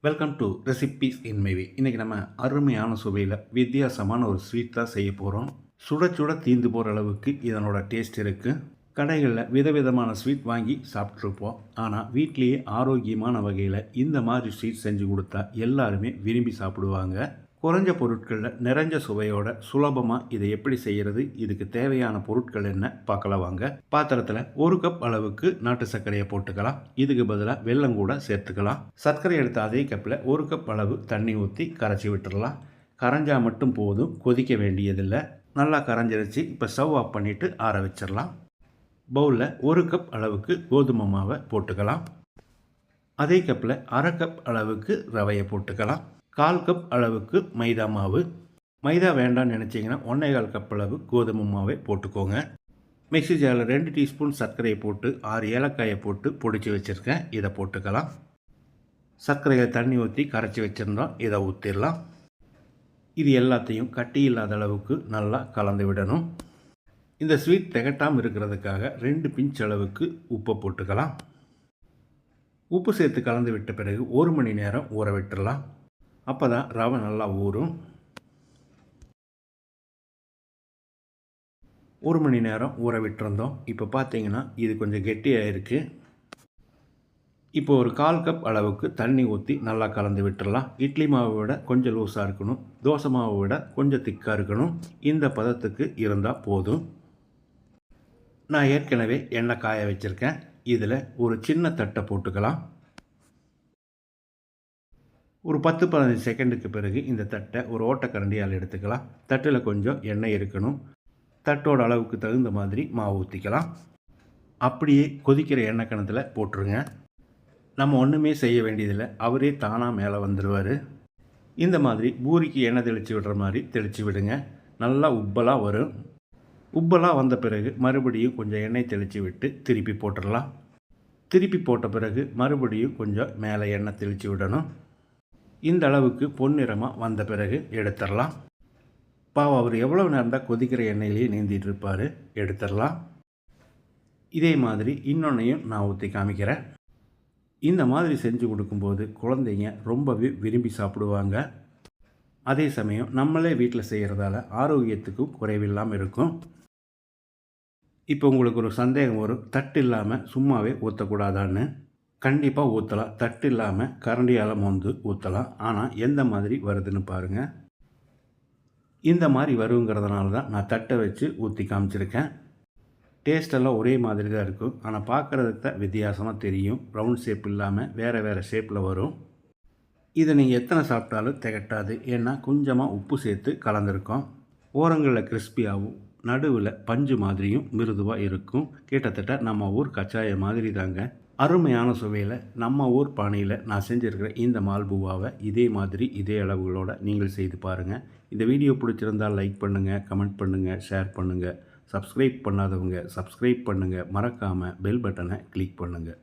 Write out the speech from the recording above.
Welcome to recipes in my way. இன்றைக்கி நம்ம அருமையான சுவையில் வித்தியாசமான ஒரு ஸ்வீட் தான் செய்ய போகிறோம். சுட சுட தீந்து போகிற அளவுக்கு இதனோட டேஸ்ட் இருக்குது. கடைகளில் விதவிதமான ஸ்வீட் வாங்கி சாப்பிட்ருப்போம். ஆனால் வீட்லேயே ஆரோக்கியமான வகையில் இந்த மாதிரி ஸ்வீட் செஞ்சு கொடுத்தா எல்லாருமே விரும்பி சாப்பிடுவாங்க. குறைஞ்ச பொருட்களில் நிறைஞ்ச சுவையோட சுலபமாக இதை எப்படி செய்கிறது, இதுக்கு தேவையான பொருட்கள் என்ன பார்க்கலாம் வாங்க. பாத்திரத்தில் ஒரு கப் அளவுக்கு நாட்டு சர்க்கரையை போட்டுக்கலாம். இதுக்கு பதிலாக வெல்லம் கூட சேர்த்துக்கலாம். சர்க்கரை எடுத்த அதே கப்பில் ஒரு கப் அளவு தண்ணி ஊற்றி கரைச்சி விட்டுடலாம். கரைஞ்சா மட்டும் போதும், கொதிக்க வேண்டியதில்லை. நல்லா கரைஞ்சிருச்சு. இப்போ ஸ்டவ் ஆஃப் பண்ணிவிட்டு ஆற வச்சிடலாம். பவுலில் ஒரு கப் அளவுக்கு கோதுமை மாவை போட்டுக்கலாம். அதே கப்பில் அரை கப் அளவுக்கு ரவையை போட்டுக்கலாம். 1/4 கப் அளவுக்கு மைதா மாவு. மைதா வேண்டாம்னு நினச்சிங்கன்னா 1/4 கப் அளவு கோதுமை மாவை போட்டுக்கோங்க. மிக்ஸி ஜாரில் 2 டீஸ்பூன் சர்க்கரையை போட்டு 6 ஏலக்காயை போட்டு பொடிச்சு வச்சுருக்கேன். இதை போட்டுக்கலாம். சர்க்கரையை தண்ணி ஊற்றி கரைச்சி வச்சுருந்தோம். இதை ஊற்றிடலாம். இது எல்லாத்தையும் கட்டி இல்லாத அளவுக்கு நல்லா கலந்து விடணும். இந்த ஸ்வீட் திகட்டாமல் இருக்கிறதுக்காக 2 பிஞ்ச் அளவுக்கு உப்பை போட்டுக்கலாம். உப்பு சேர்த்து கலந்து விட்ட பிறகு 1 மணி நேரம் ஊற விட்டுடலாம். அப்போ தான் ரவை நல்லா ஊறும். 1 மணி நேரம் ஊற விட்டுருந்தோம். இப்போ பார்த்தீங்கன்னா இது கொஞ்சம் கெட்டியாக இருக்குது. இப்போ ஒரு 1/4 கப் அளவுக்கு தண்ணி ஊற்றி நல்லா கலந்து விட்டுடலாம். இட்லி மாவை விட கொஞ்சம் லூஸாக இருக்கணும். தோசை மாவை விட கொஞ்சம் திக்காக இருக்கணும். இந்த பதத்துக்கு இருந்தால் போதும். நான் ஏற்கனவே எண்ணெய் காய வச்சுருக்கேன். இதில் ஒரு சின்ன தட்டை போட்டுக்கலாம். ஒரு 10-15 செகண்டுக்கு பிறகு இந்த தட்டை ஒரு ஓட்டக்கரண்டியால் எடுத்துக்கலாம். தட்டில் கொஞ்சம் எண்ணெய் இருக்கணும். தட்டோட அளவுக்கு தகுந்த மாதிரி மாவு ஊற்றிக்கலாம். அப்படியே கொதிக்கிற எண்ணெய் கிணத்துல போட்டுருங்க. நம்ம ஒன்றுமே செய்ய வேண்டியதில்லை, அவரே தானாக மேலே வந்துடுவார். இந்த மாதிரி பூரிக்கு எண்ணெய் தெளித்து விடுற மாதிரி தெளித்து விடுங்க. நல்லா உப்பலாக வரும். உப்பலாக வந்த பிறகு மறுபடியும் கொஞ்சம் எண்ணெய் தெளித்து விட்டு திருப்பி போட்டுடலாம். திருப்பி போட்ட பிறகு மறுபடியும் கொஞ்சம் மேலே எண்ணெய் தெளித்து விடணும். இந்த அளவுக்கு பொன்னிறமாக வந்த பிறகு எடுத்துடலாம். பாவம், அவர் எவ்வளவு நேரம் தான் கொதிக்கிற எண்ணெயிலேயே நீந்திட்டு இருப்பார். எடுத்துடலாம். இதே மாதிரி இன்னொன்னையும் நான் ஊற்றி காமிக்கிறேன். இந்த மாதிரி செஞ்சு கொடுக்கும்போது குழந்தைங்க ரொம்பவே விரும்பி சாப்பிடுவாங்க. அதே சமயம் நம்மளே வீட்டில் செய்கிறதால ஆரோக்கியத்துக்கும் குறைவில்லாமல் இருக்கும். இப்போ உங்களுக்கு ஒரு சந்தேகம் வரும், தட்டு இல்லாமல் சும்மாவே ஊற்றக்கூடாதான்னு. கண்டிப்பாக ஊற்றலாம். தட்டு இல்லாமல் கரண்டியால் மோந்து ஊற்றலாம். ஆனால் எந்த மாதிரி வருதுன்னு பாருங்கள். இந்த மாதிரி வருங்கிறதுனால தான் நான் தட்டை வச்சு ஊற்றி காமிச்சிருக்கேன். டேஸ்டெல்லாம் ஒரே மாதிரி தான் இருக்கும். ஆனால் பார்க்குறதுக்கு தான் வித்தியாசமாக தெரியும். ரவுண்ட் ஷேப் இல்லாமல் வேறு வேறு ஷேப்பில் வரும். இதை நீங்கள் எத்தனை சாப்பிட்டாலும் திகட்டாது. ஏன்னா கொஞ்சமாக உப்பு சேர்த்து கலந்துருக்கோம். ஓரங்களில் கிறிஸ்பியாகவும் நடுவில் பஞ்சு மாதிரியும் மிருதுவாக இருக்கும். கிட்டத்தட்ட நம்ம ஊர் கச்சாய மாதிரி தாங்க. அருமையான சுவையில் நம்ம ஊர் பானையில் நான் செஞ்சுருக்கிற இந்த மால்புவாவை இதே மாதிரி இதே அளவுகளோடு நீங்கள் செய்து பாருங்கள். இந்த வீடியோ பிடிச்சிருந்தால் லைக் பண்ணுங்கள், கமெண்ட் பண்ணுங்கள், ஷேர் பண்ணுங்கள். சப்ஸ்கிரைப் பண்ணாதவங்க சப்ஸ்கிரைப் பண்ணுங்கள். மறக்காமல் பெல் பட்டனை கிளிக் பண்ணுங்கள்.